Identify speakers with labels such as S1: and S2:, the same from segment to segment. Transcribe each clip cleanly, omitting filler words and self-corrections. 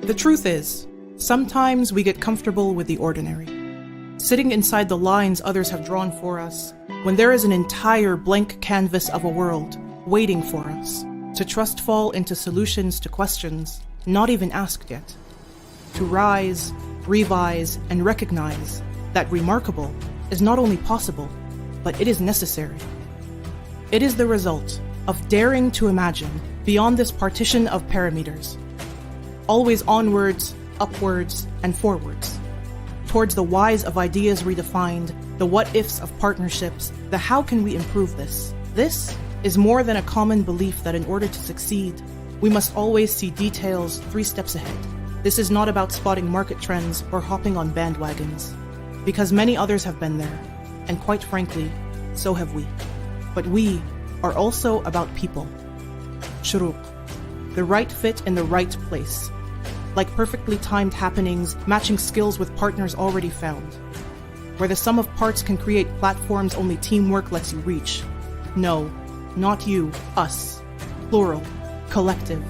S1: The truth is, sometimes we get comfortable with the ordinary, sitting inside the lines others have drawn for us, when there is an entire blank canvas of a world waiting for us to trust fall into solutions to questions not even asked yet, to rise, revise, and recognize that remarkable is not only possible, but it is necessary. It is the result of daring to imagine beyond this partition of parameters, always onwards, upwards, and forwards, towards the whys of ideas redefined, the what-ifs of partnerships, the how can we improve this. This is more than a common belief that in order to succeed, we must always see details 3 steps ahead. This is not about spotting market trends or hopping on bandwagons, because many others have been there, and quite frankly, so have we. But we are also about people. Shuruq, the right fit in the right place, like perfectly timed happenings matching skills with partners already found, where the sum of parts can create platforms only teamwork lets you reach. No, not you, us, plural, collective,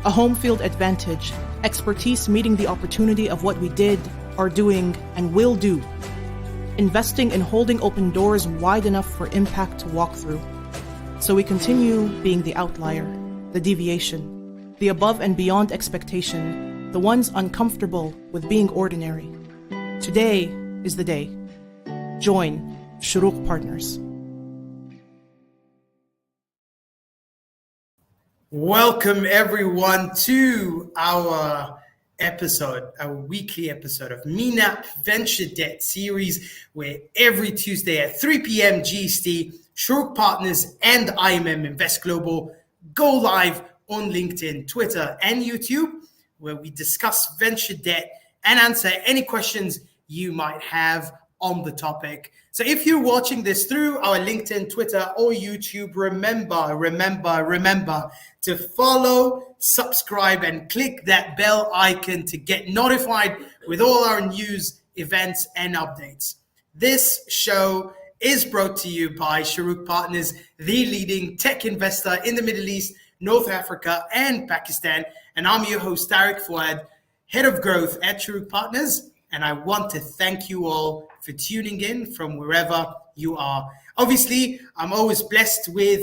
S1: a home field advantage, expertise meeting the opportunity of what we did, are doing, and will do, investing in holding open doors wide enough for impact to walk through. So we continue being the outlier, the deviation, the above and beyond expectation, the ones uncomfortable with being ordinary. Today is the day. Join Shuruq Partners.
S2: Welcome everyone to our weekly episode of MENAP Venture Debt Series, where every Tuesday at 3 p.m. GST, Shuruq Partners and IMM Invest Global go live on LinkedIn, Twitter, and YouTube, where we discuss venture debt and answer any questions you might have on the topic. So if you're watching this through our LinkedIn, Twitter, or YouTube, remember to follow, subscribe, and click that bell icon to get notified with all our news, events, and updates. This show is brought to you by Shuruq Partners, the leading tech investor in the Middle East, North Africa, and Pakistan. And I'm your host, Tariq Fouad, Head of Growth at Shuruq Partners. And I want to thank you all for tuning in from wherever you are. Obviously, I'm always blessed with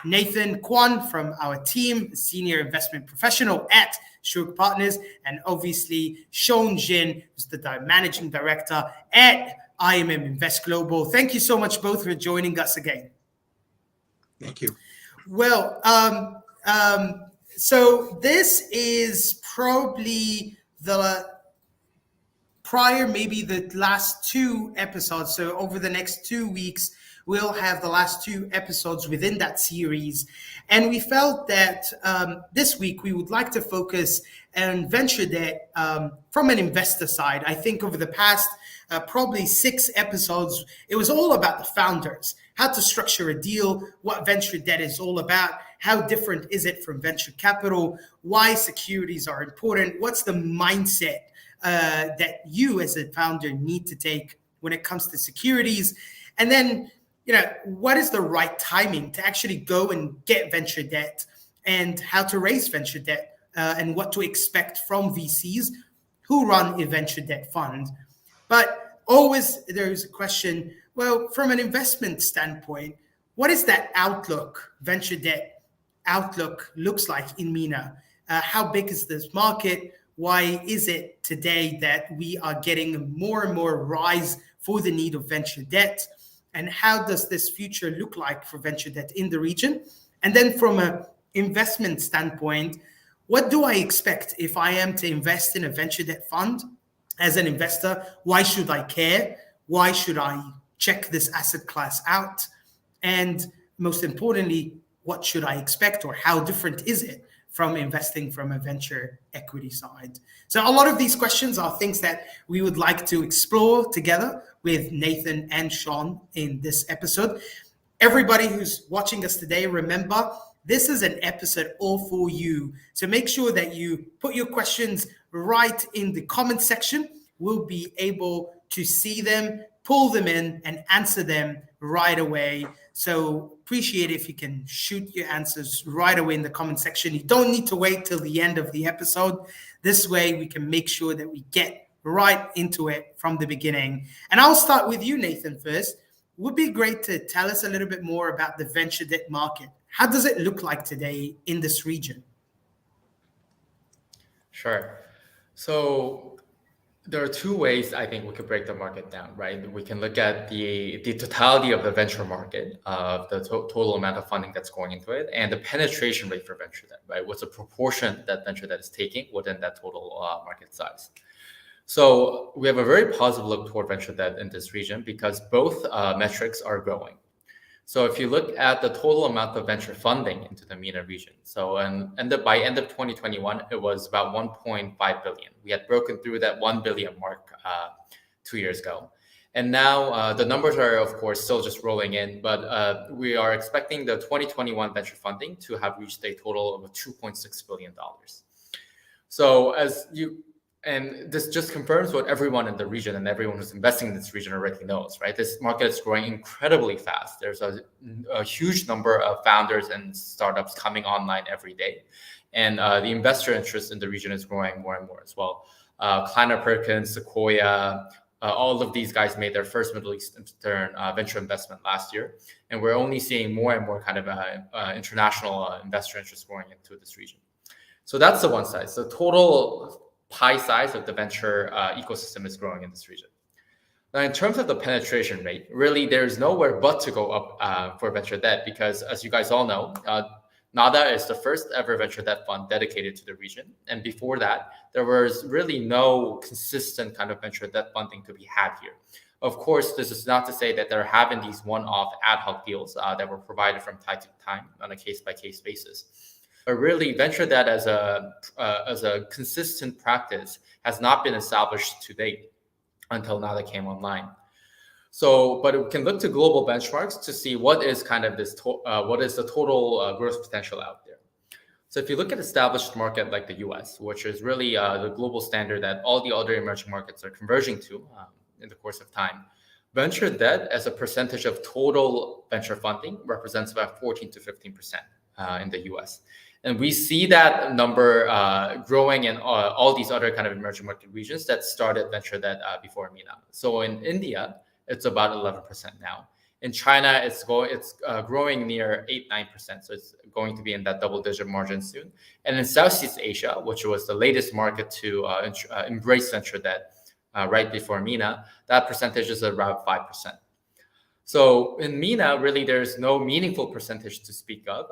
S2: Nathan Kwan from our team, Senior Investment Professional at Shuruq Partners, and obviously Sean Jin, who's the Managing Director at IMM Invest Global. Thank you so much both for joining us again.
S3: Thank you.
S2: Well, so this is probably the last 2 episodes. So over the next 2 weeks, we'll have the last 2 episodes within that series. And we felt that this week we would like to focus on venture debt from an investor side. I think over the past probably 6 episodes, it was all about the founders, how to structure a deal, what venture debt is all about, how different is it from venture capital, why securities are important, what's the mindset that you as a founder need to take when it comes to securities, and then what is the right timing to actually go and get venture debt, and how to raise venture debt, and what to expect from VCs who run a venture debt fund. But always there's a question, well, from an investment standpoint, what is that outlook, venture debt outlook looks like in MENA? How big is this market? Why is it today that we are getting more and more rise for the need of venture debt? And how does this future look like for venture debt in the region? And then from an investment standpoint, what do I expect if I am to invest in a venture debt fund? As an investor, why should I care? Why should I check this asset class out? And most importantly, what should I expect, or how different is it from investing from a venture equity side? So a lot of these questions are things that we would like to explore together with Nathan and Sean in this episode. Everybody who's watching us today, remember, this is an episode all for you. So make sure that you put your questions right in the comment section. We'll be able to see them, pull them in and answer them right away. So appreciate if you can shoot your answers right away in the comment section. You don't need to wait till the end of the episode. This way we can make sure that we get right into it from the beginning. And I'll start with you, Nathan, first. Would be great to tell us a little bit more about the venture debt market. How does it look like today in this region?
S4: Sure. So there are two ways I think we could break the market down, right? We can look at the totality of the venture market, the total amount of funding that's going into it, and the penetration rate for venture debt, right? What's the proportion that venture debt is taking within that total market size? So we have a very positive look toward venture debt in this region because both metrics are growing. So if you look at the total amount of venture funding into the MENA region, so by end of 2021, it was about 1.5 billion. We had broken through that 1 billion mark 2 years ago. And now the numbers are, of course, still just rolling in, but we are expecting the 2021 venture funding to have reached a total of $2.6 billion. So and this just confirms what everyone in the region and everyone who's investing in this region already knows, right? This market is growing incredibly fast. There's a huge number of founders and startups coming online every day. And the investor interest in the region is growing more and more as well. Kleiner Perkins, Sequoia, all of these guys made their first Middle Eastern venture investment last year. And we're only seeing more and more kind of international investor interest growing into this region. So that's the one side. So total pie size of the venture ecosystem is growing in this region. Now, in terms of the penetration rate, really there's nowhere but to go up for venture debt because, as you guys all know, NADA is the first ever venture debt fund dedicated to the region. And before that, there was really no consistent kind of venture debt funding to be had here. Of course, this is not to say that there haven't these one-off ad hoc deals that were provided from time to time on a case-by-case basis. But really, venture debt as a consistent practice has not been established to date until NADA came online. So, but we can look to global benchmarks to see what is kind of what is the total growth potential out there. So if you look at established market like the US, which is really the global standard that all the other emerging markets are converging to in the course of time, venture debt as a percentage of total venture funding represents about 14 to 15% in the US. And we see that number growing in all these other kind of emerging market regions that started venture debt before MENA. So in India, it's about 11% now. In China, it's growing near 8-9%. So it's going to be in that double-digit margin soon. And in Southeast Asia, which was the latest market to embrace venture debt right before MENA, that percentage is around 5%. So in MENA, really, there's no meaningful percentage to speak of.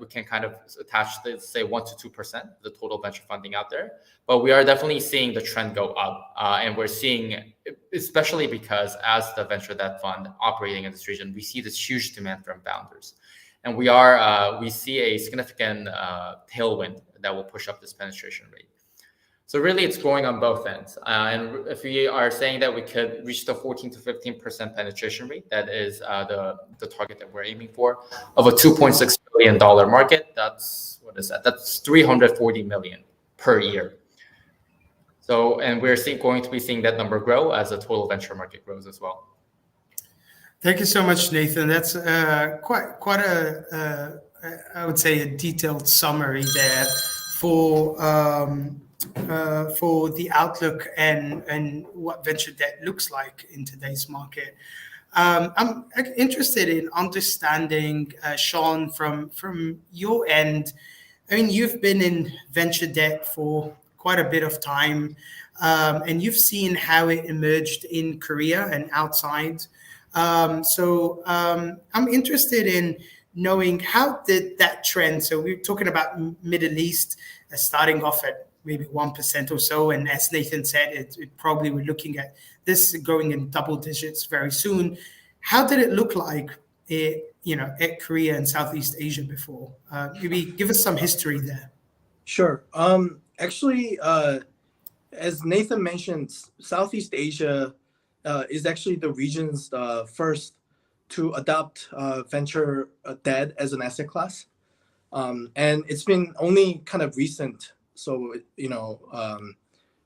S4: We can kind of attach, say, 1 to 2%, the total venture funding out there. But we are definitely seeing the trend go up. And we're seeing, especially because as the venture debt fund operating in this region, we see this huge demand from founders. And we see a significant tailwind that will push up this penetration rate. So really, it's growing on both ends. And if we are saying that we could reach the 14 to 15% penetration rate, that is the target that we're aiming for, of a $2.6 billion market, that's, what is that? That's 340 million per year. So, and we're going to be seeing that number grow as the total venture market grows as well.
S2: Thank you so much, Nathan. That's quite a I would say, a detailed summary there for the outlook and what venture debt looks like in today's market. I'm interested in understanding, Sean, from your end. I mean, you've been in venture debt for quite a bit of time, and you've seen how it emerged in Korea and outside. So I'm interested in knowing how did that trend. So we're talking about Middle East starting off at maybe 1% or so. And as Nathan said, it probably we're looking at this going in double digits very soon. How did it look like, at Korea and Southeast Asia before? Maybe give us some history there.
S5: Sure. Actually, as Nathan mentioned, Southeast Asia is actually the region's first to adopt venture debt as an asset class. And it's been only kind of recent. So,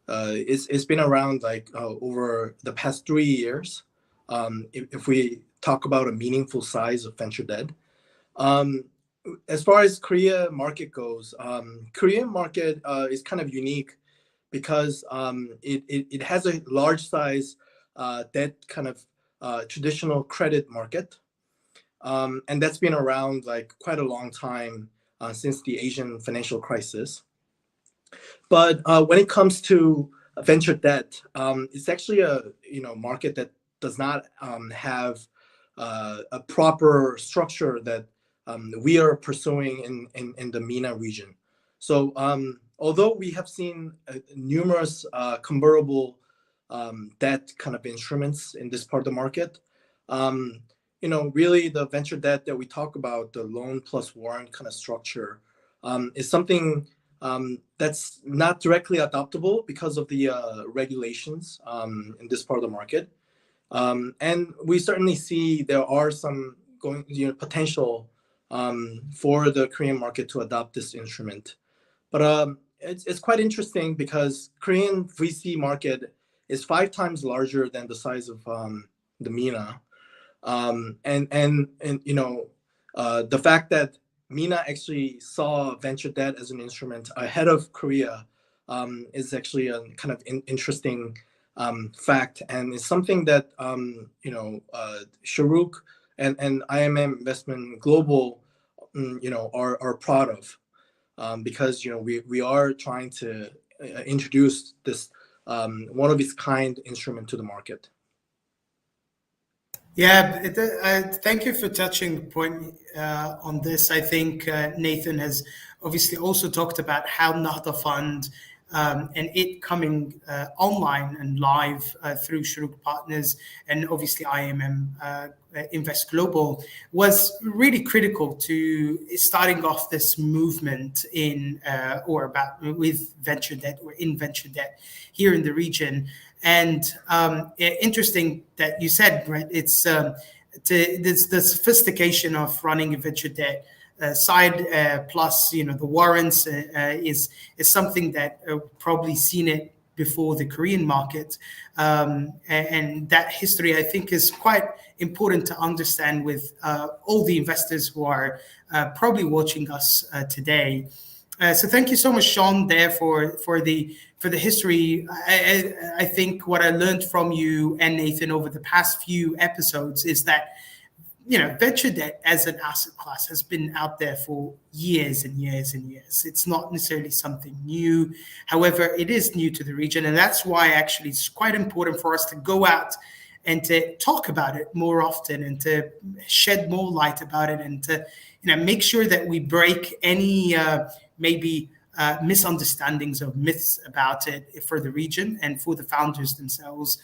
S5: it's been around like over the past 3 years if we talk about a meaningful size of venture debt. As far as Korea market goes, Korean market is kind of unique because it has a large size debt kind of traditional credit market. And that's been around like quite a long time since the Asian financial crisis. But when it comes to venture debt, it's actually a market that does not have a proper structure that we are pursuing in the MENA region. So although we have seen numerous convertible debt kind of instruments in this part of the market, really the venture debt that we talk about, the loan plus warrant kind of structure, is something that's not directly adoptable because of the regulations in this part of the market. And we certainly see there are some potential for the Korean market to adopt this instrument. But it's quite interesting because Korean VC market is 5 times larger than the size of the MENA. The fact that MENA actually saw venture debt as an instrument ahead of Korea is actually a kind of interesting fact, and it's something that Sharuk and IMM Investment Global are proud of, because we are trying to introduce this one of its kind instrument to the market.
S2: Yeah, thank you for touching the point on this. I think Nathan has obviously also talked about how Nahda Fund and it coming online and live through Sharuk Partners and obviously IMM Invest Global was really critical to starting off this movement with venture debt or in venture debt here in the region. And interesting that you said, right, it's the sophistication of running a venture debt side plus the warrants is something that probably seen it before the Korean market, and that history I think is quite important to understand with all the investors who are probably watching us today. So thank you so much, Sean, there for the history. I think what I learned from you and Nathan over the past few episodes is that venture debt as an asset class has been out there for years and years and years. It's not necessarily something new. However, it is new to the region, and that's why actually it's quite important for us to go out and to talk about it more often and to shed more light about it and to make sure that we break any misunderstandings or myths about it for the region and for the founders themselves.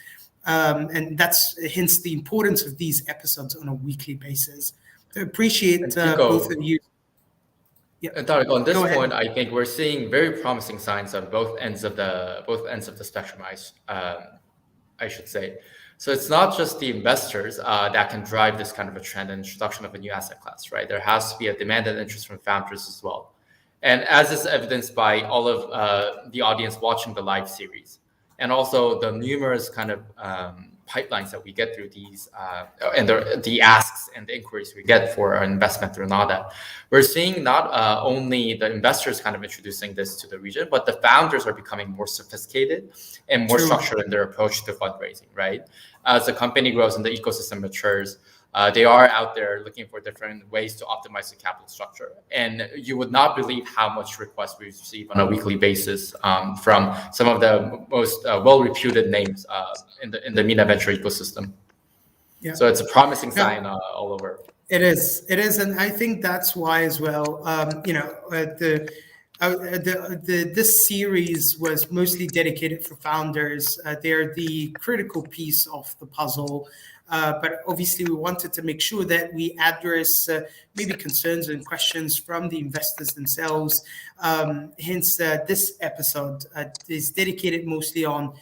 S2: And that's hence the importance of these episodes on a weekly basis. I appreciate both of you.
S4: Yeah. Tarek, on this point, I think we're seeing very promising signs on both ends of the spectrum. I should say. So it's not just the investors that can drive this kind of a trend and introduction of a new asset class, right? There has to be a demand and interest from founders as well. And as is evidenced by all of the audience watching the live series, and also the numerous kind of pipelines that we get through these, and the asks and the inquiries we get for our investment through NADA, we're seeing not only the investors kind of introducing this to the region, but the founders are becoming more sophisticated and more structured in their approach to fundraising, right? As the company grows and the ecosystem matures, they are out there looking for different ways to optimize the capital structure. And you would not believe how much requests we receive on a weekly basis from some of the most well-reputed names in the MENA venture ecosystem. Yeah. So it's a promising sign all over.
S2: It is, and I think that's why as well. This series was mostly dedicated for founders. They're the critical piece of the puzzle. But obviously, we wanted to make sure that we address maybe concerns and questions from the investors themselves. Hence, this episode is dedicated mostly on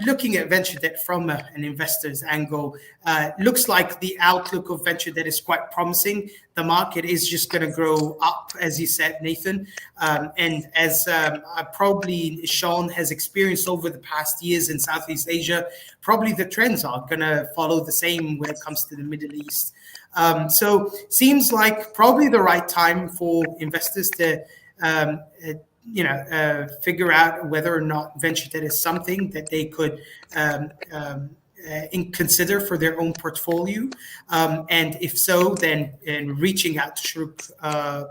S2: looking at venture debt from an investor's angle, looks like the outlook of venture debt is quite promising. The market is just going to grow up, as you said, Nathan. And as probably Sean has experienced over the past years in Southeast Asia, probably the trends are going to follow the same when it comes to the Middle East. So seems like probably the right time for investors to figure out whether or not venture debt is something that they could consider for their own portfolio. And if so, then reaching out to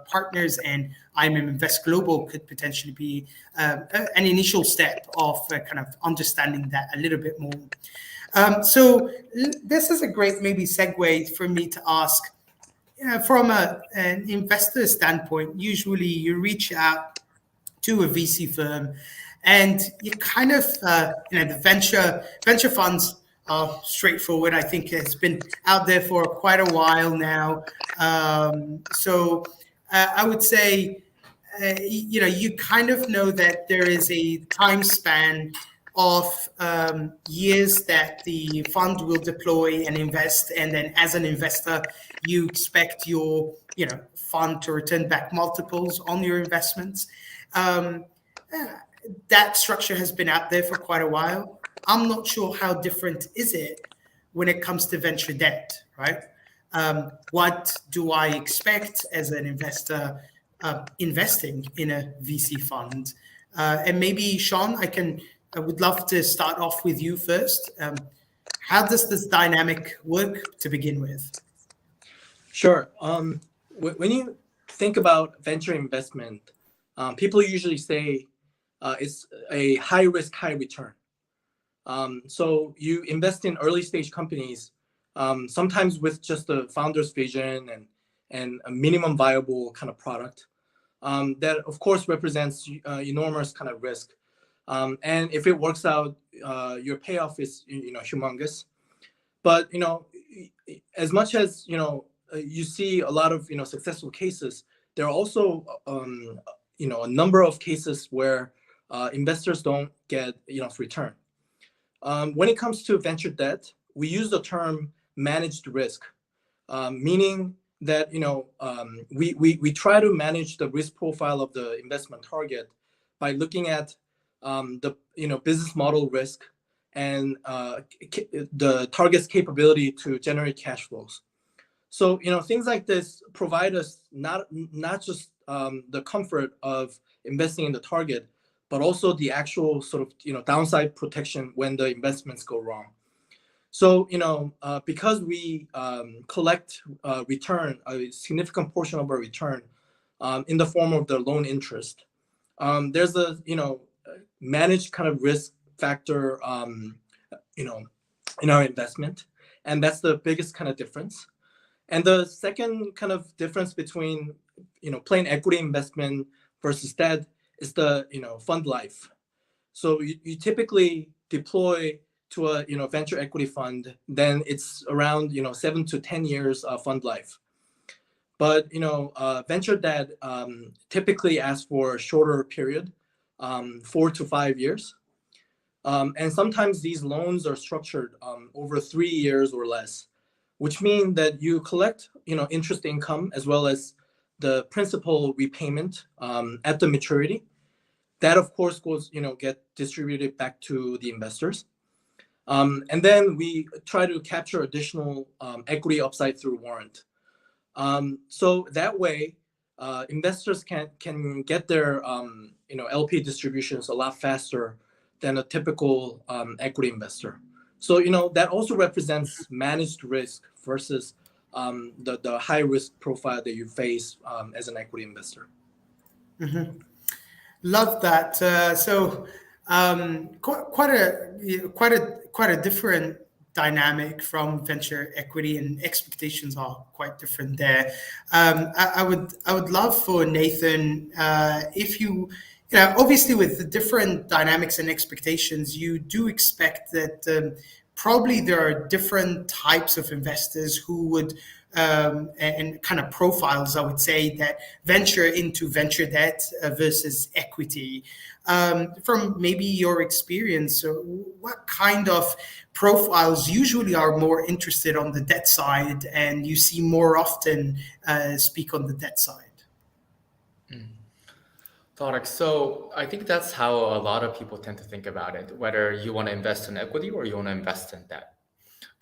S2: partners and IMM Invest Global could potentially be an initial step of kind of understanding that a little bit more. So this is a great maybe segue for me to ask, from an investor standpoint, usually you reach out to a VC firm and you kind of, the venture funds are straightforward. I think it's been out there for quite a while now. So I would say, you kind of know that there is a time span of years that the fund will deploy and invest, and then as an investor, you expect your fund to return back multiples on your investments. That structure has been out there for quite a while. I'm not sure how different is it when it comes to venture debt, right? What do I expect as an investor investing in a VC fund? And maybe Sean, I would love to start off with you first. How does this dynamic work to begin with?
S5: Sure. When you think about venture investment, people usually say it's a high risk, high return. So you invest in early stage companies, sometimes with just the founder's vision and a minimum viable kind of product. That of course represents enormous kind of risk. And if it works out, your payoff is humongous. But as much as you see a lot of successful cases, there are also a number of cases where investors don't get enough return. When it comes to venture debt, we use the term managed risk, meaning that we try to manage the risk profile of the investment target by looking at the business model risk and the target's capability to generate cash flows. So things like this provide us not just the comfort of investing in the target, but also the actual sort of downside protection when the investments go wrong. So because we collect return, a significant portion of our return in the form of the loan interest, there's a managed kind of risk factor in our investment, and that's the biggest kind of difference. And the second kind of difference between plain equity investment versus debt is the fund life. So you typically deploy to a venture equity fund, then it's around 7 to 10 years of fund life. But venture debt typically asks for a shorter period, 4 to 5 years, and sometimes these loans are structured over 3 years or less, which means that you collect interest income as well as the principal repayment at the maturity. That of course goes get distributed back to the investors. And then we try to capture additional equity upside through warrant. So that way, investors can get their LP distributions a lot faster than a typical equity investor. So that also represents managed risk versus the high risk profile that you face as an equity investor.
S2: Mm-hmm. Love that. So quite a different dynamic from venture equity, and expectations are quite different there. I would love for Nathan, if you obviously with the different dynamics and expectations, you do expect that probably there are different types of investors who would and kind of profiles, I would say, that venture into venture debt versus equity. From maybe your experience, what kind of profiles usually are more interested on the debt side and you see more often speak on the debt side?
S4: Tarek, so I think that's how a lot of people tend to think about it, whether you want to invest in equity or you want to invest in debt.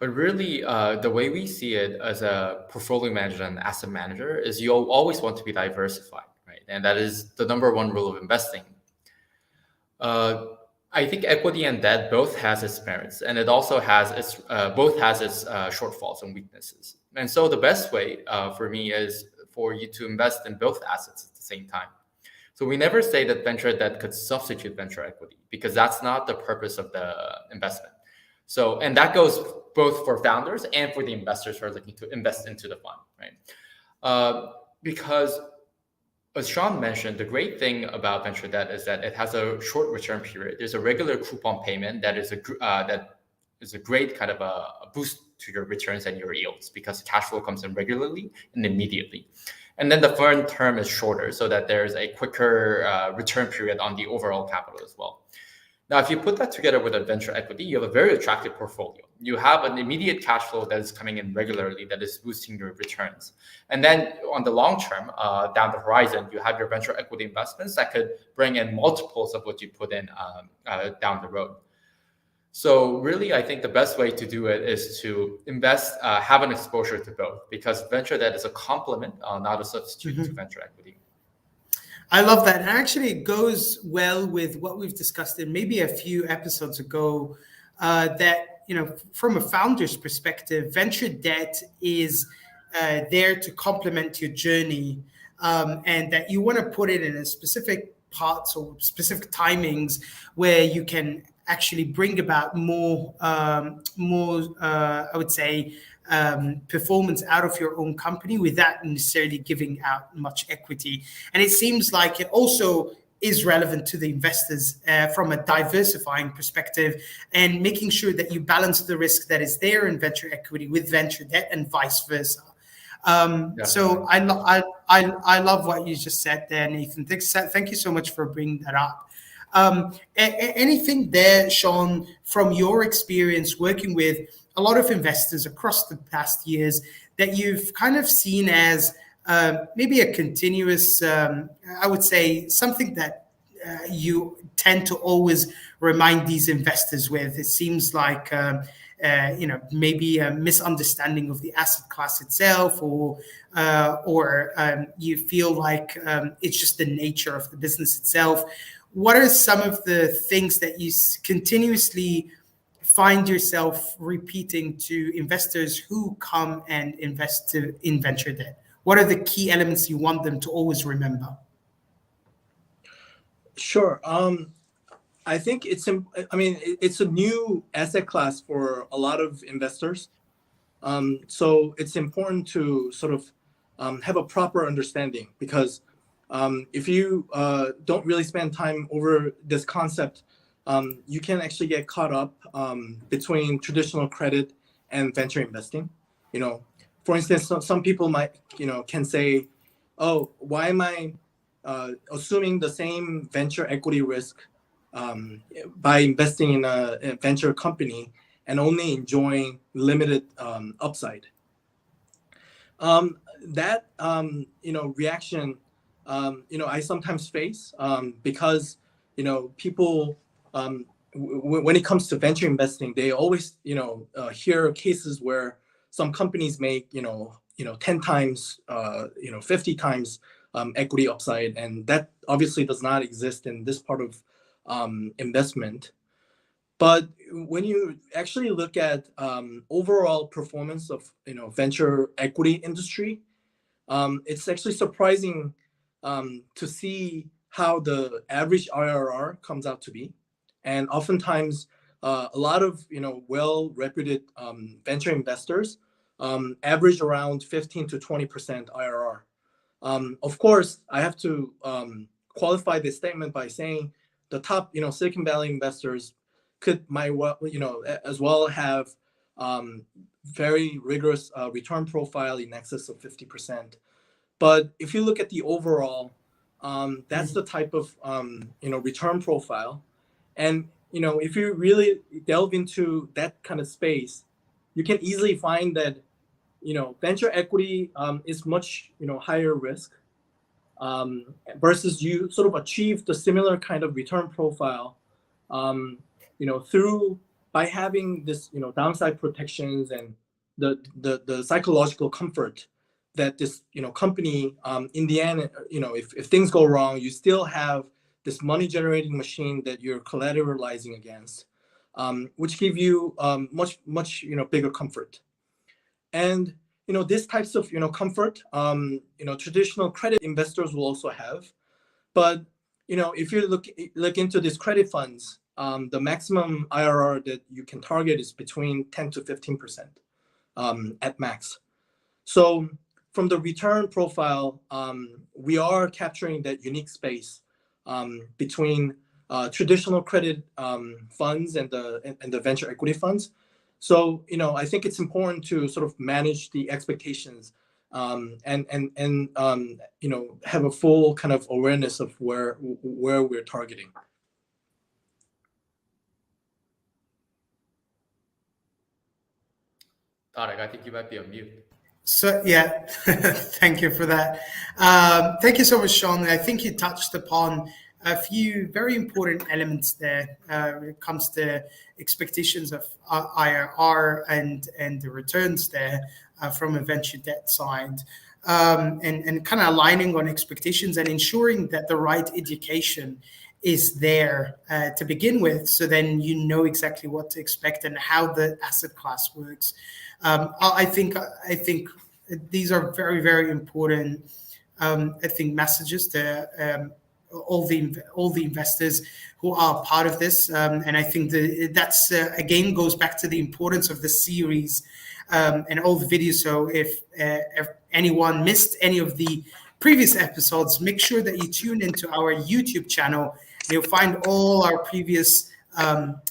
S4: But really, the way we see it as a portfolio manager and asset manager is you always want to be diversified, right? And that is the number one rule of investing. I think equity and debt both has its merits, and it also has its both has its shortfalls and weaknesses. And so the best way for me is for you to invest in both assets at the same time. So we never say that venture debt could substitute venture equity, because that's not the purpose of the investment. So, and that goes both for founders and for the investors who are looking to invest into the fund, right? Because as Sean mentioned, the great thing about venture debt is that it has a short return period. There's a regular coupon payment that is a great kind of a boost to your returns and your yields, because cash flow comes in regularly and immediately. And then the fund term is shorter, so that there's a quicker return period on the overall capital as well. Now, if you put that together with a venture equity, you have a very attractive portfolio. You have an immediate cash flow that is coming in regularly that is boosting your returns. And then on the long term, down the horizon, you have your venture equity investments that could bring in multiples of what you put in down the road. So really, I think the best way to do it is to invest, have an exposure to both, because venture debt is a complement, not a substitute to venture equity.
S2: I love that. And actually, it goes well with what we've discussed in maybe a few episodes ago, that, you know, from a founder's perspective, venture debt is there to complement your journey, and that you want to put it in a specific parts or specific timings where you can actually bring about more, I would say, performance out of your own company without necessarily giving out much equity. And it seems like it also is relevant to the investors from a diversifying perspective, and making sure that you balance the risk that is there in venture equity with venture debt and vice versa. So I love what you just said there, Nathan. Thank you so much for bringing that up. Anything there, Sean, from your experience working with a lot of investors across the past years that you've kind of seen as maybe a continuous, I would say, something that you tend to always remind these investors with? It seems like, maybe a misunderstanding of the asset class itself, or you feel like it's just the nature of the business itself. What are some of the things that you continuously find yourself repeating to investors who come and invest in venture debt? What are the key elements you want them to always remember?
S5: Sure. I think it's a new asset class for a lot of investors. So it's important to sort of have a proper understanding, because if you don't really spend time over this concept, you can actually get caught up between traditional credit and venture investing. You know, for instance, some people might, can say, oh, why am I assuming the same venture equity risk by investing in a venture company and only enjoying limited upside? That reaction, I sometimes face because people, when it comes to venture investing, they always hear cases where some companies make 10 times 50 times equity upside, and that obviously does not exist in this part of investment. But when you actually look at overall performance of venture equity industry, it's actually surprising to see how the average IRR comes out to be. And oftentimes, a lot of well-reputed venture investors average around 15 to 20% IRR. Of course, I have to qualify this statement by saying the top Silicon Valley investors might as well have very rigorous return profile in excess of 50%. But if you look at the overall, that's the type of return profile. And if you really delve into that kind of space, you can easily find that venture equity is much higher risk, versus you sort of achieve the similar kind of return profile through by having this downside protections and the psychological comfort that this company in the end, if things go wrong, you still have this money generating machine that you're collateralizing against, which give you much bigger comfort. And these types of comfort, traditional credit investors will also have. But if you look into these credit funds, the maximum IRR that you can target is between 10 to 15% at max. So from the return profile, we are capturing that unique space between traditional credit funds and the venture equity funds. So I think it's important to sort of manage the expectations and have a full kind of awareness of where we're targeting.
S4: Tarek, I think you might be on mute.
S2: So yeah, thank you for that. Thank you so much, Sean. I think you touched upon a few very important elements there when it comes to expectations of IRR and the returns there from a venture debt side, and kind of aligning on expectations and ensuring that the right education is there to begin with, so then you know exactly what to expect and how the asset class works. I think these are very, very important messages to all the investors who are part of this, and I think that's again goes back to the importance of the series and all the videos. So if anyone missed any of the previous episodes, make sure that you tune into our YouTube channel. You'll find all our previous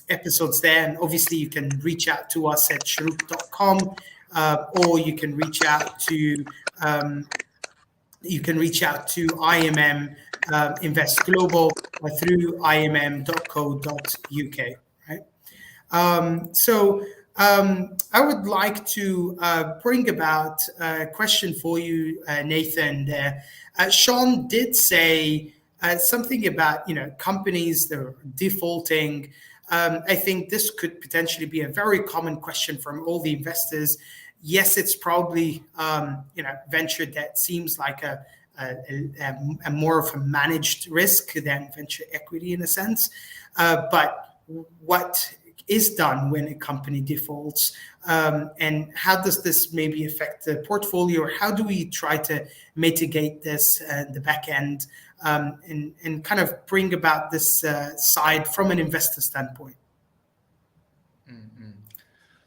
S2: episodes there, and obviously you can reach out to us at sharuk.com, or you can reach out to IMM Invest Global through imm.co.uk, right? So I would like to bring about a question for you, Nathan. There, Sean did say something about companies that are defaulting. I think this could potentially be a very common question from all the investors. Yes, it's probably venture debt seems like a more of a managed risk than venture equity in a sense. But what is done when a company defaults, and how does this maybe affect the portfolio, or how do we try to mitigate this at the back end, and kind of bring about this side from an investor standpoint?
S4: Mm-hmm.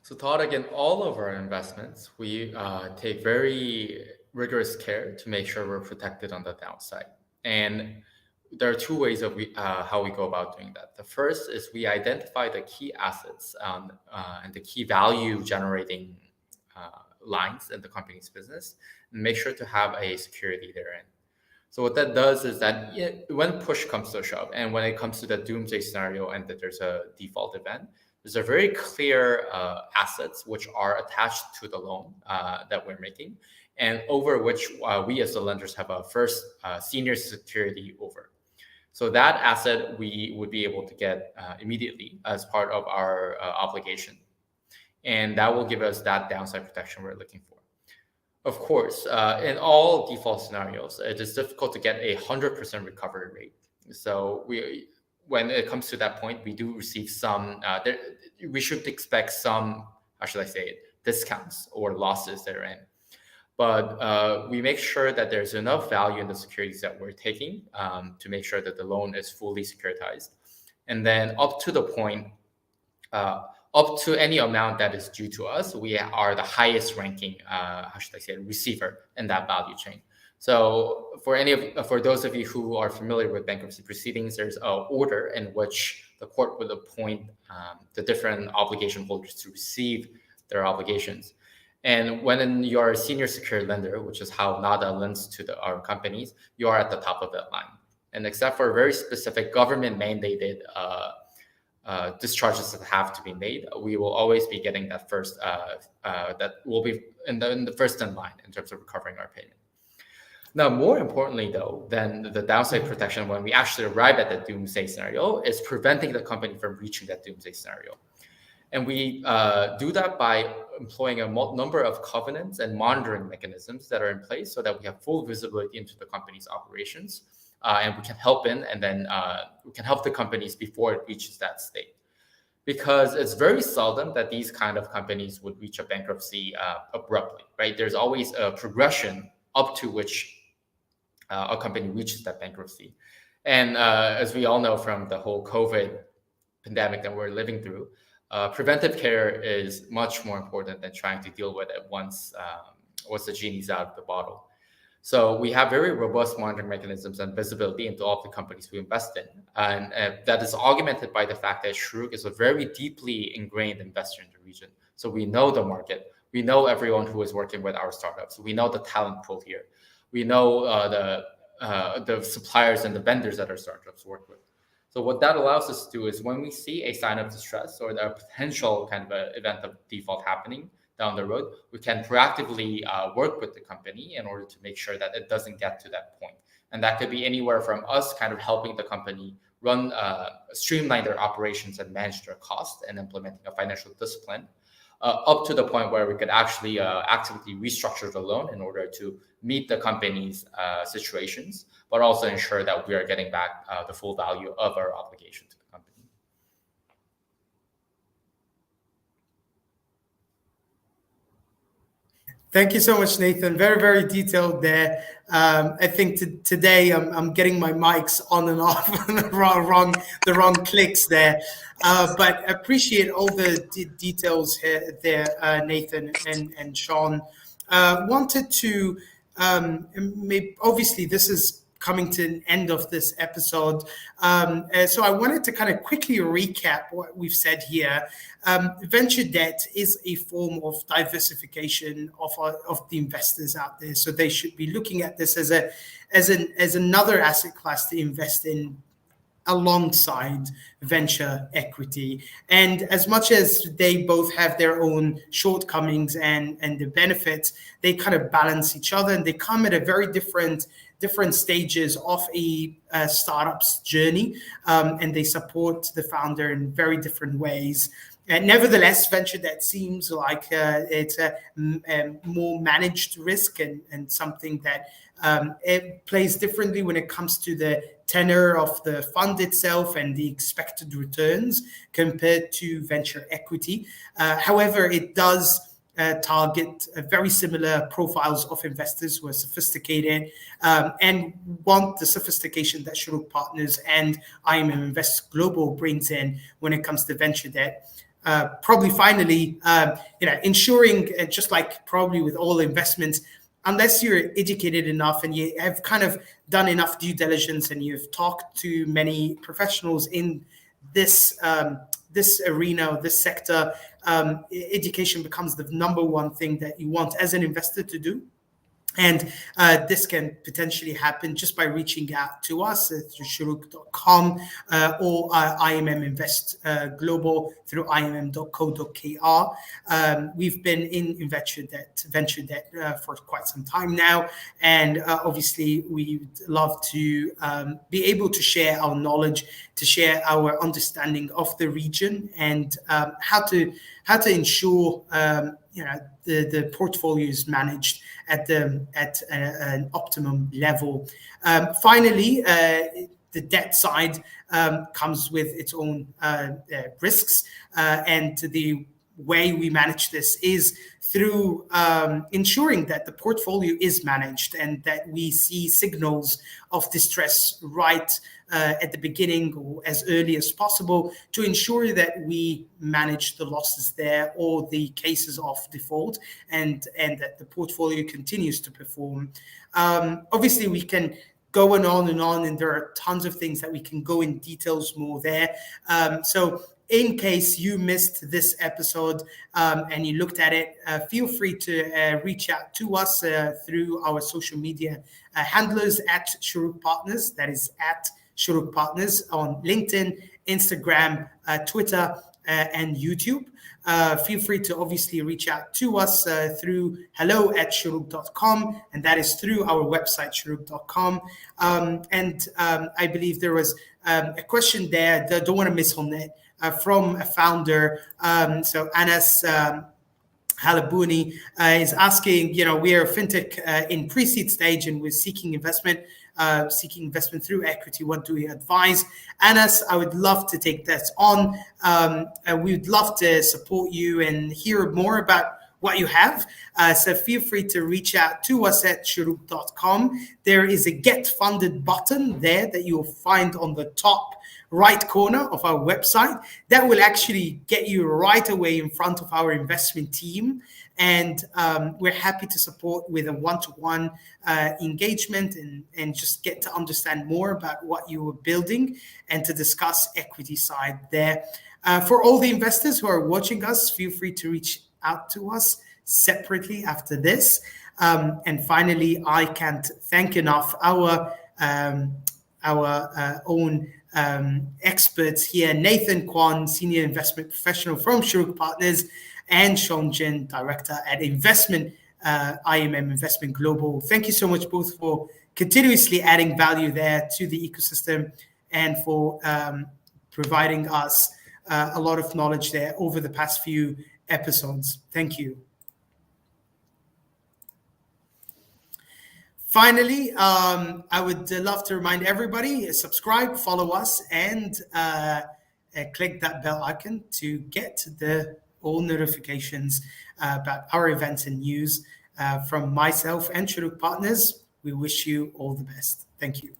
S4: So Todd, again, all of our investments, we take very rigorous care to make sure we're protected on the downside. And there are two ways of how we go about doing that. The first is we identify the key assets and the key value generating lines in the company's business, and make sure to have a security therein. So what that does is that when push comes to shove, and when it comes to the doomsday scenario and that there's a default event, there's a very clear assets which are attached to the loan that we're making, and over which we as the lenders have a first senior security over. So that asset we would be able to get immediately as part of our obligation. And that will give us that downside protection we're looking for. Of course, in all default scenarios, it is difficult to get 100% recovery rate. So when it comes to that point, we do receive some, we should expect some, how should I say it, discounts or losses therein. But we make sure that there's enough value in the securities that we're taking to make sure that the loan is fully securitized. And then up to the point, up to any amount that is due to us, we are the highest ranking, how should I say it, receiver in that value chain. So for those of you who are familiar with bankruptcy proceedings, there's an order in which the court would appoint the different obligation holders to receive their obligations. And when you're a senior secured lender, which is how NADA lends to our companies, you are at the top of that line. And except for very specific government mandated discharges that have to be made, we will always be getting that first, that will be in the first in line in terms of recovering our payment. Now, more importantly, though, than the downside protection when we actually arrive at the doomsday scenario is preventing the company from reaching that doomsday scenario. And we do that by employing a number of covenants and monitoring mechanisms that are in place so that we have full visibility into the company's operations. And we can help and then we can help the companies before it reaches that state. Because it's very seldom that these kind of companies would reach a bankruptcy abruptly, right? There's always a progression up to which a company reaches that bankruptcy. And as we all know from the whole COVID pandemic that we're living through, preventive care is much more important than trying to deal with it once the genie's out of the bottle. So we have very robust monitoring mechanisms and visibility into all of the companies we invest in. And that is augmented by the fact that Shuruk is a very deeply ingrained investor in the region. So we know the market. We know everyone who is working with our startups. We know the talent pool here. We know the suppliers and the vendors that our startups work with. So what that allows us to do is when we see a sign of distress or a potential kind of an event of default happening down the road, we can proactively work with the company in order to make sure that it doesn't get to that point. And that could be anywhere from us kind of helping the company run, streamline their operations and manage their costs and implementing a financial discipline, up to the point where we could actually actively restructure the loan in order to meet the company's situations, but also ensure that we are getting back the full value of our obligation to the company.
S2: Thank you so much, Nathan. Very, very detailed there. I think today I'm getting my mics on and off, the wrong clicks there. But I appreciate all the details here, there, Nathan and Sean. Wanted to obviously this is coming to an end of this episode. So I wanted to kind of quickly recap what we've said here. Venture debt is a form of diversification of the investors out there. So they should be looking at this as another asset class to invest in alongside venture equity. And as much as they both have their own shortcomings and the benefits, they kind of balance each other, and they come at a very different stages of a startup's journey, and they support the founder in very different ways. Nevertheless, venture debt seems like it's a more managed risk and something that it plays differently when it comes to the tenor of the fund itself and the expected returns compared to venture equity. However, it does target very similar profiles of investors who are sophisticated and want the sophistication that Shuruk Partners and IMM Invest Global brings in when it comes to venture debt. Probably finally, ensuring, just like probably with all investments, unless you're educated enough and you have kind of done enough due diligence and you've talked to many professionals in this this arena, this sector, education becomes the number one thing that you want as an investor to do. And this can potentially happen just by reaching out to us through shuruk.com or IMM Invest Global through imm.co.kr. We've been in venture debt for quite some time now. And obviously, we'd love to be able to share our knowledge, to share our understanding of the region and how to ensure the portfolio is managed at an optimum level. Finally, the debt side comes with its own risks, and the way we manage this is through ensuring that the portfolio is managed and that we see signals of distress right at the beginning or as early as possible to ensure that we manage the losses there or the cases of default and that the portfolio continues to perform. Obviously, we can go on and there are tons of things that we can go in details more there. So in case you missed this episode and you looked at it, feel free to reach out to us through our social media handlers at Shuruk Partners. That is at Shuruk Partners on LinkedIn, Instagram, Twitter, and YouTube. Feel free to obviously reach out to us through hello@shuruk.com, and that is through our website, shuruk.com. I believe there was a question there that I don't want to miss on it from a founder. So Anas Halabouni is asking, we are a fintech in pre-seed stage and we're seeking investment through equity. What do we advise? Anas, I would love to take that on. We would love to support you and hear more about what you have. So feel free to reach out to us at shuruk.com. There is a Get Funded button there that you'll find on the top right corner of our website. That will actually get you right away in front of our investment team. And we're happy to support with a one-to-one engagement and just get to understand more about what you are building and to discuss equity side there. For all the investors who are watching us, feel free to reach out to us separately after this. And finally, I can't thank enough our own experts here, Nathan Kwan, Senior Investment Professional from Shuruk Partners, and Sean Jin, Director at IMM Investment Global. Thank you so much both for continuously adding value there to the ecosystem and for providing us a lot of knowledge there over the past few episodes. Thank you. Finally, I would love to remind everybody, subscribe, follow us, and click that bell icon to get all notifications about our events and news from myself and Shuruk Partners. We wish you all the best. Thank you.